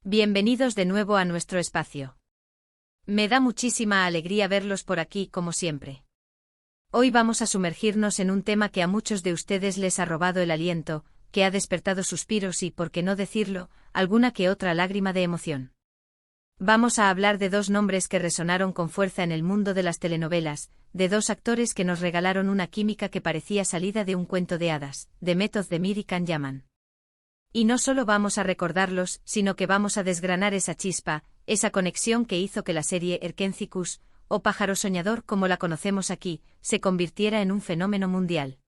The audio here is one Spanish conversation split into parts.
Bienvenidos de nuevo a nuestro espacio. Me da muchísima alegría verlos por aquí como siempre. Hoy vamos a sumergirnos en un tema que a muchos de ustedes les ha robado el aliento, que ha despertado suspiros y, por qué no decirlo, alguna que otra lágrima de emoción. Vamos a hablar de dos nombres que resonaron con fuerza en el mundo de las telenovelas, de dos actores que nos regalaron una química que parecía salida de un cuento de hadas, Demet Özdemir y Can Yaman. Y no solo vamos a recordarlos, sino que vamos a desgranar esa chispa, esa conexión que hizo que la serie Erkenzikuş, o Pájaro Soñador como la conocemos aquí, se convirtiera en un fenómeno mundial.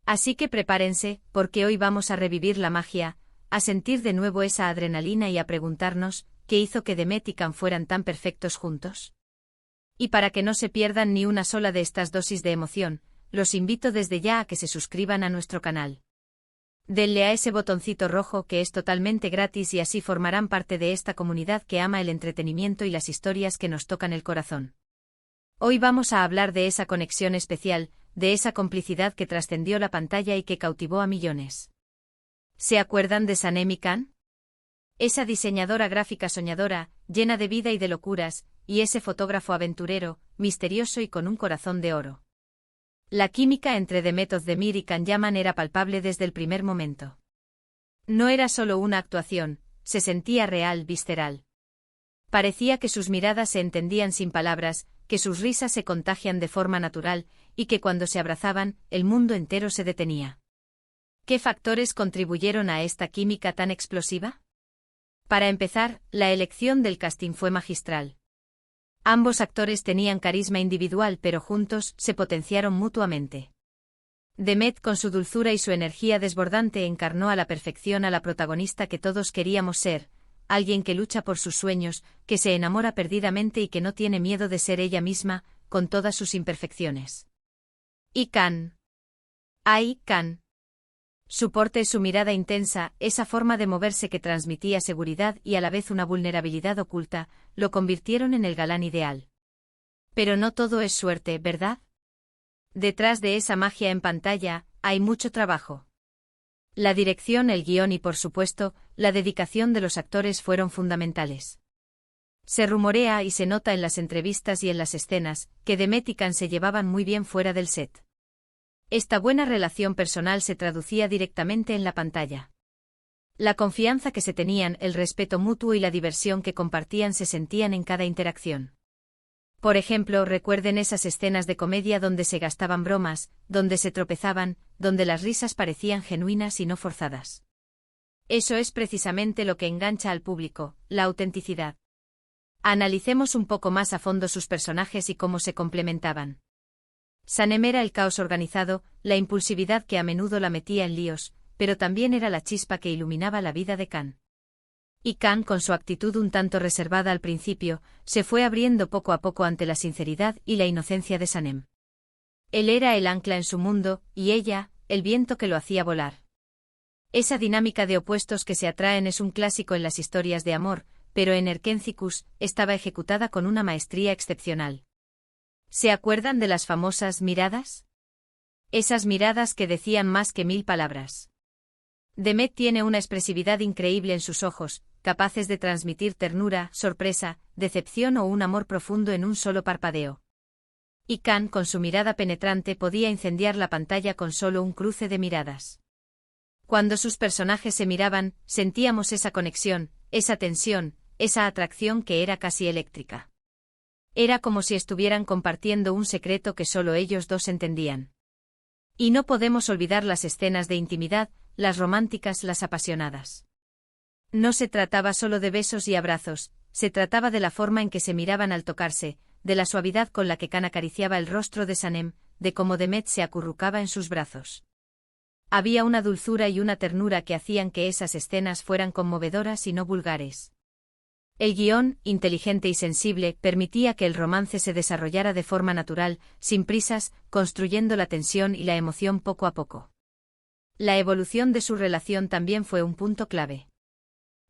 Así que prepárense, porque hoy vamos a revivir la magia, a sentir de nuevo esa adrenalina y a preguntarnos, ¿qué hizo que Demet y Can fueran tan perfectos juntos? Y para que no se pierdan ni una sola de estas dosis de emoción, los invito desde ya a que se suscriban a nuestro canal. Denle a ese botoncito rojo que es totalmente gratis y así formarán parte de esta comunidad que ama el entretenimiento y las historias que nos tocan el corazón. Hoy vamos a hablar de esa conexión especial, de esa complicidad que trascendió la pantalla y que cautivó a millones. ¿Se acuerdan de Sanem y Can? Esa diseñadora gráfica soñadora, llena de vida y de locuras, y ese fotógrafo aventurero, misterioso y con un corazón de oro. La química entre Demet Özdemir y Can Yaman era palpable desde el primer momento. No era solo una actuación, se sentía real, visceral. Parecía que sus miradas se entendían sin palabras, que sus risas se contagian de forma natural, y que cuando se abrazaban, el mundo entero se detenía. ¿Qué factores contribuyeron a esta química tan explosiva? Para empezar, la elección del casting fue magistral. Ambos actores tenían carisma individual pero juntos se potenciaron mutuamente. Demet con su dulzura y su energía desbordante encarnó a la perfección a la protagonista que todos queríamos ser, alguien que lucha por sus sueños, que se enamora perdidamente y que no tiene miedo de ser ella misma, con todas sus imperfecciones. Y Can. ¡Ay, Can! Su porte, su mirada intensa, esa forma de moverse que transmitía seguridad y a la vez una vulnerabilidad oculta, lo convirtieron en el galán ideal. Pero no todo es suerte, ¿verdad? Detrás de esa magia en pantalla, hay mucho trabajo. La dirección, el guión y por supuesto, la dedicación de los actores fueron fundamentales. Se rumorea y se nota en las entrevistas y en las escenas, que Demet y Can se llevaban muy bien fuera del set. Esta buena relación personal se traducía directamente en la pantalla. La confianza que se tenían, el respeto mutuo y la diversión que compartían se sentían en cada interacción. Por ejemplo, recuerden esas escenas de comedia donde se gastaban bromas, donde se tropezaban, donde las risas parecían genuinas y no forzadas. Eso es precisamente lo que engancha al público, la autenticidad. Analicemos un poco más a fondo sus personajes y cómo se complementaban. Sanem era el caos organizado, la impulsividad que a menudo la metía en líos, pero también era la chispa que iluminaba la vida de Can. Y Can, con su actitud un tanto reservada al principio, se fue abriendo poco a poco ante la sinceridad y la inocencia de Sanem. Él era el ancla en su mundo, y ella, el viento que lo hacía volar. Esa dinámica de opuestos que se atraen es un clásico en las historias de amor, pero en Erkenzikuş estaba ejecutada con una maestría excepcional. ¿Se acuerdan de las famosas miradas? Esas miradas que decían más que 1000 palabras. Demet tiene una expresividad increíble en sus ojos, capaces de transmitir ternura, sorpresa, decepción o un amor profundo en un solo parpadeo. Y Can, con su mirada penetrante, podía incendiar la pantalla con solo un cruce de miradas. Cuando sus personajes se miraban, sentíamos esa conexión, esa tensión, esa atracción que era casi eléctrica. Era como si estuvieran compartiendo un secreto que solo ellos dos entendían. Y no podemos olvidar las escenas de intimidad, las románticas, las apasionadas. No se trataba solo de besos y abrazos, se trataba de la forma en que se miraban al tocarse, de la suavidad con la que Can acariciaba el rostro de Sanem, de cómo Demet se acurrucaba en sus brazos. Había una dulzura y una ternura que hacían que esas escenas fueran conmovedoras y no vulgares. El guión, inteligente y sensible, permitía que el romance se desarrollara de forma natural, sin prisas, construyendo la tensión y la emoción poco a poco. La evolución de su relación también fue un punto clave.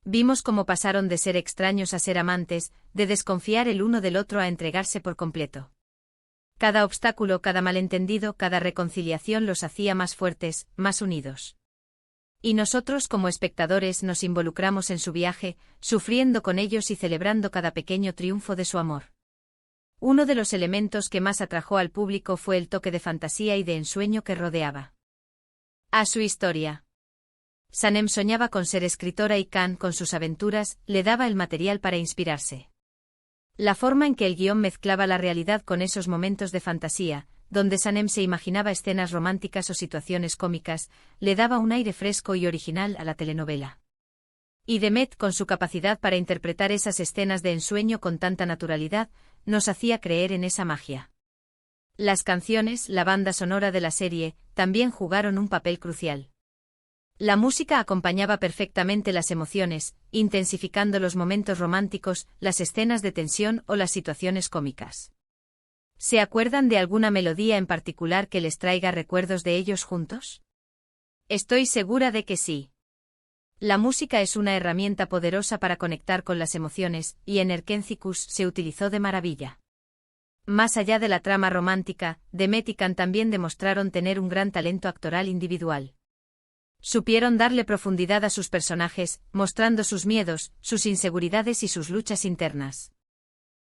Vimos cómo pasaron de ser extraños a ser amantes, de desconfiar el uno del otro a entregarse por completo. Cada obstáculo, cada malentendido, cada reconciliación los hacía más fuertes, más unidos. Y nosotros como espectadores nos involucramos en su viaje, sufriendo con ellos y celebrando cada pequeño triunfo de su amor. Uno de los elementos que más atrajo al público fue el toque de fantasía y de ensueño que rodeaba a su historia. Sanem soñaba con ser escritora y Khan, con sus aventuras, le daba el material para inspirarse. La forma en que el guión mezclaba la realidad con esos momentos de fantasía, donde Sanem se imaginaba escenas románticas o situaciones cómicas, le daba un aire fresco y original a la telenovela. Y Demet, con su capacidad para interpretar esas escenas de ensueño con tanta naturalidad, nos hacía creer en esa magia. Las canciones, la banda sonora de la serie, también jugaron un papel crucial. La música acompañaba perfectamente las emociones, intensificando los momentos románticos, las escenas de tensión o las situaciones cómicas. ¿Se acuerdan de alguna melodía en particular que les traiga recuerdos de ellos juntos? Estoy segura de que sí. La música es una herramienta poderosa para conectar con las emociones, y en Erkencikus se utilizó de maravilla. Más allá de la trama romántica, Demet y Khan también demostraron tener un gran talento actoral individual. Supieron darle profundidad a sus personajes, mostrando sus miedos, sus inseguridades y sus luchas internas.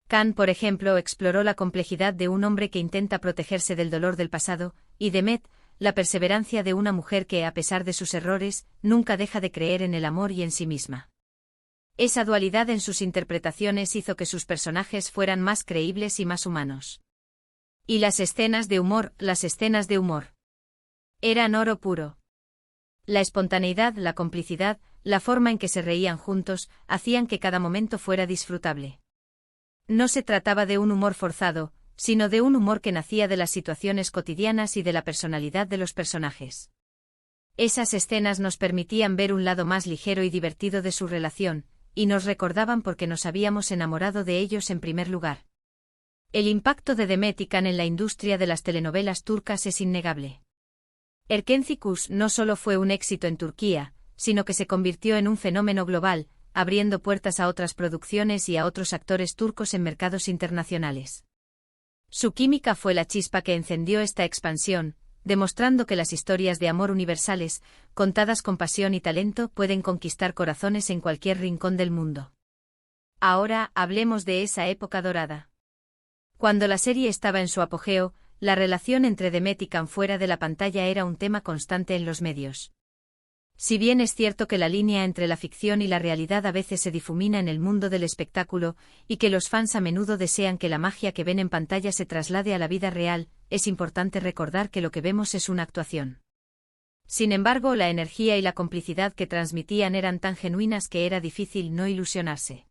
Khan, por ejemplo, exploró la complejidad de un hombre que intenta protegerse del dolor del pasado, y Demet, la perseverancia de una mujer que, a pesar de sus errores, nunca deja de creer en el amor y en sí misma. Esa dualidad en sus interpretaciones hizo que sus personajes fueran más creíbles y más humanos. Y las escenas de humor. Eran oro puro. La espontaneidad, la complicidad, la forma en que se reían juntos, hacían que cada momento fuera disfrutable. No se trataba de un humor forzado, sino de un humor que nacía de las situaciones cotidianas y de la personalidad de los personajes. Esas escenas nos permitían ver un lado más ligero y divertido de su relación, y nos recordaban por qué nos habíamos enamorado de ellos en primer lugar. El impacto de Demet y Khan en la industria de las telenovelas turcas es innegable. Erkencikus no solo fue un éxito en Turquía, sino que se convirtió en un fenómeno global, abriendo puertas a otras producciones y a otros actores turcos en mercados internacionales. Su química fue la chispa que encendió esta expansión, demostrando que las historias de amor universales, contadas con pasión y talento, pueden conquistar corazones en cualquier rincón del mundo. Ahora, hablemos de esa época dorada. Cuando la serie estaba en su apogeo, la relación entre Demet y Khan fuera de la pantalla era un tema constante en los medios. Si bien es cierto que la línea entre la ficción y la realidad a veces se difumina en el mundo del espectáculo, y que los fans a menudo desean que la magia que ven en pantalla se traslade a la vida real, es importante recordar que lo que vemos es una actuación. Sin embargo, la energía y la complicidad que transmitían eran tan genuinas que era difícil no ilusionarse.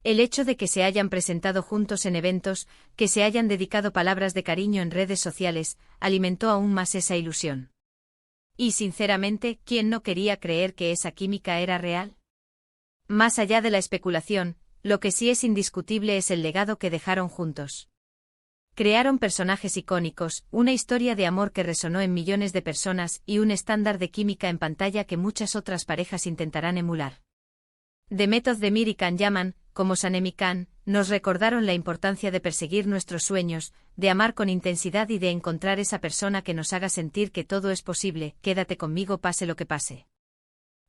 El hecho de que se hayan presentado juntos en eventos, que se hayan dedicado palabras de cariño en redes sociales, alimentó aún más esa ilusión. Y sinceramente, ¿quién no quería creer que esa química era real? Más allá de la especulación, lo que sí es indiscutible es el legado que dejaron juntos. Crearon personajes icónicos, una historia de amor que resonó en millones de personas y un estándar de química en pantalla que muchas otras parejas intentarán emular. Demet Özdemir y Can Yaman, como Sanem y Khan, nos recordaron la importancia de perseguir nuestros sueños, de amar con intensidad y de encontrar esa persona que nos haga sentir que todo es posible, quédate conmigo pase lo que pase.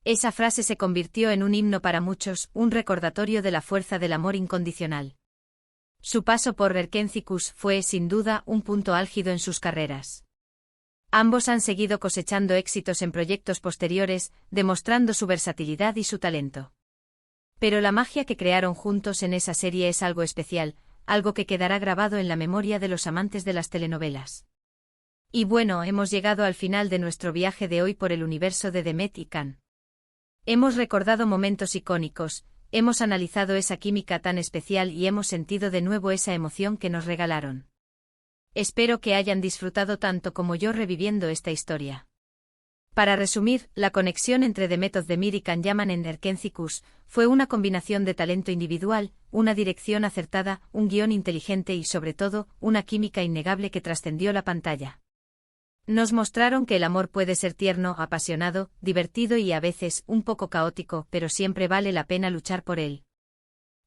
Esa frase se convirtió en un himno para muchos, un recordatorio de la fuerza del amor incondicional. Su paso por Erkencikus fue, sin duda, un punto álgido en sus carreras. Ambos han seguido cosechando éxitos en proyectos posteriores, demostrando su versatilidad y su talento. Pero la magia que crearon juntos en esa serie es algo especial, algo que quedará grabado en la memoria de los amantes de las telenovelas. Y bueno, hemos llegado al final de nuestro viaje de hoy por el universo de Demet y Khan. Hemos recordado momentos icónicos, hemos analizado esa química tan especial y hemos sentido de nuevo esa emoción que nos regalaron. Espero que hayan disfrutado tanto como yo reviviendo esta historia. Para resumir, la conexión entre Demet Özdemir y Can Yaman en Erkencikus fue una combinación de talento individual, una dirección acertada, un guión inteligente y sobre todo, una química innegable que trascendió la pantalla. Nos mostraron que el amor puede ser tierno, apasionado, divertido y a veces un poco caótico, pero siempre vale la pena luchar por él.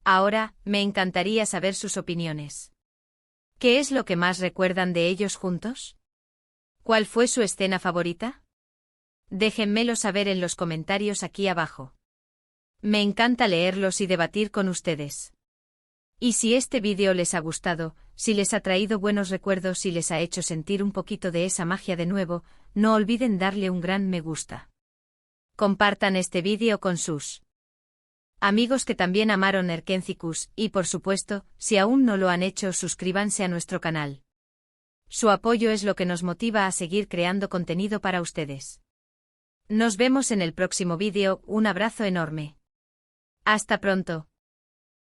Ahora, me encantaría saber sus opiniones. ¿Qué es lo que más recuerdan de ellos juntos? ¿Cuál fue su escena favorita? Déjenmelo saber en los comentarios aquí abajo. Me encanta leerlos y debatir con ustedes. Y si este vídeo les ha gustado, si les ha traído buenos recuerdos y les ha hecho sentir un poquito de esa magia de nuevo, no olviden darle un gran me gusta. Compartan este vídeo con sus amigos que también amaron Erkencicus y por supuesto, si aún no lo han hecho, suscríbanse a nuestro canal. Su apoyo es lo que nos motiva a seguir creando contenido para ustedes. Nos vemos en el próximo vídeo, un abrazo enorme. Hasta pronto.